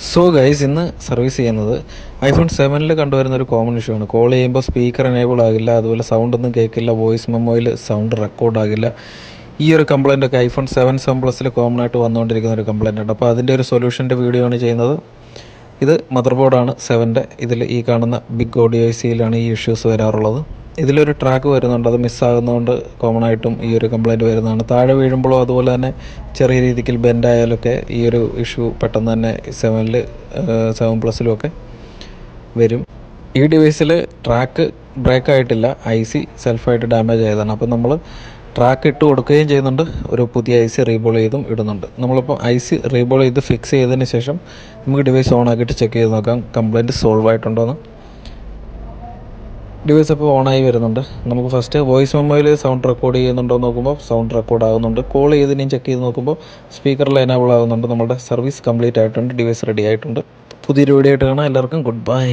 So guys ഇന്ന് service ചെയ്യുന്നത് iPhone 7 കണ്ടുവരുന്ന ഒരു കോമൺ ഇഷ്യൂ ആണ്. കോൾ ചെയ്യുമ്പോൾ സ്പീക്കർ എനേബിൾ ആകില്ല, അതുപോലെ സൗണ്ട് ഒന്നും കേൾക്കില്ല, വോയിസ് മെമ്മോയിൽ സൗണ്ട് റെക്കോർഡ് ആകില്ല. ഈ ഒരു കംപ്ലയിൻ്റ് ഒക്കെ ഐഫോൺ 7 കോമൺ ആയിട്ട് വന്നുകൊണ്ടിരിക്കുന്ന ഒരു കംപ്ലയിൻ്റ് ഉണ്ട്. അപ്പോൾ അതിൻ്റെ ഒരു സൊല്യൂഷൻ്റെ വീഡിയോ ആണ് ചെയ്യുന്നത്. ഇത് മദർ ബോർഡാണ് 7. ഇതിൽ ഈ കാണുന്ന ബിഗ് ഓഡിയോ ഐസിയിലാണ് ഈ ഇഷ്യൂസ് വരാറുള്ളത്. ഇതിലൊരു ട്രാക്ക് വരുന്നുണ്ട്, അത് മിസ്സാകുന്നതുകൊണ്ട് കോമൺ ആയിട്ടും ഈ ഒരു കംപ്ലയിൻറ്റ് വരുന്നതാണ്. താഴെ വീഴുമ്പോഴോ അതുപോലെ തന്നെ ചെറിയ രീതിക്ക് ബെൻഡ് ആയാലൊക്കെ ഈ ഒരു ഇഷ്യൂ പെട്ടെന്ന് തന്നെ 7 ഒക്കെ വരും. ഈ ഡിവൈസിൽ ട്രാക്ക് ബ്രേക്ക് ആയിട്ടില്ല, IC സെൽഫായിട്ട് ഡാമേജ് ആയതാണ്. അപ്പോൾ നമ്മൾ ട്രാക്ക് ഇട്ട് കൊടുക്കുകയും ചെയ്യുന്നുണ്ട്, ഒരു പുതിയ IC റീബോൾ ചെയ്തും ഇടുന്നുണ്ട്. നമ്മളിപ്പോൾ IC റീബോൾ ചെയ്ത് ഫിക്സ് ചെയ്തതിന് ശേഷം നമുക്ക് ഡിവൈസ് ഓൺ ആക്കിയിട്ട് ചെക്ക് ചെയ്ത് നോക്കാം കംപ്ലയിൻറ്റ് സോൾവ് ആയിട്ടുണ്ടോ എന്ന്. ഡിവൈസ് അപ്പോൾ ഓണായി വരുന്നുണ്ട്. നമുക്ക് ഫസ്റ്റ് വോയിസ് മെമ്മോയിൽ സൗണ്ട് റെക്കോർഡ് ചെയ്യുന്നുണ്ടോ എന്ന് നോക്കുമ്പോൾ സൗണ്ട് റെക്കോർഡ് ആകുന്നുണ്ട്. കോൾ ചെയ്തതിനും ചെക്ക് ചെയ്ത് നോക്കുമ്പോൾ സ്പീക്കറിൽ എനേബിൾ ആകുന്നുണ്ട്. നമ്മുടെ സർവീസ് കംപ്ലീറ്റ് ആയിട്ടുണ്ട്, ഡിവൈസ് റെഡി ആയിട്ടുണ്ട്. പുതിയൊരു വീഡിയോ ആയിട്ട് കാണാം. എല്ലാവർക്കും ഗുഡ് ബൈ.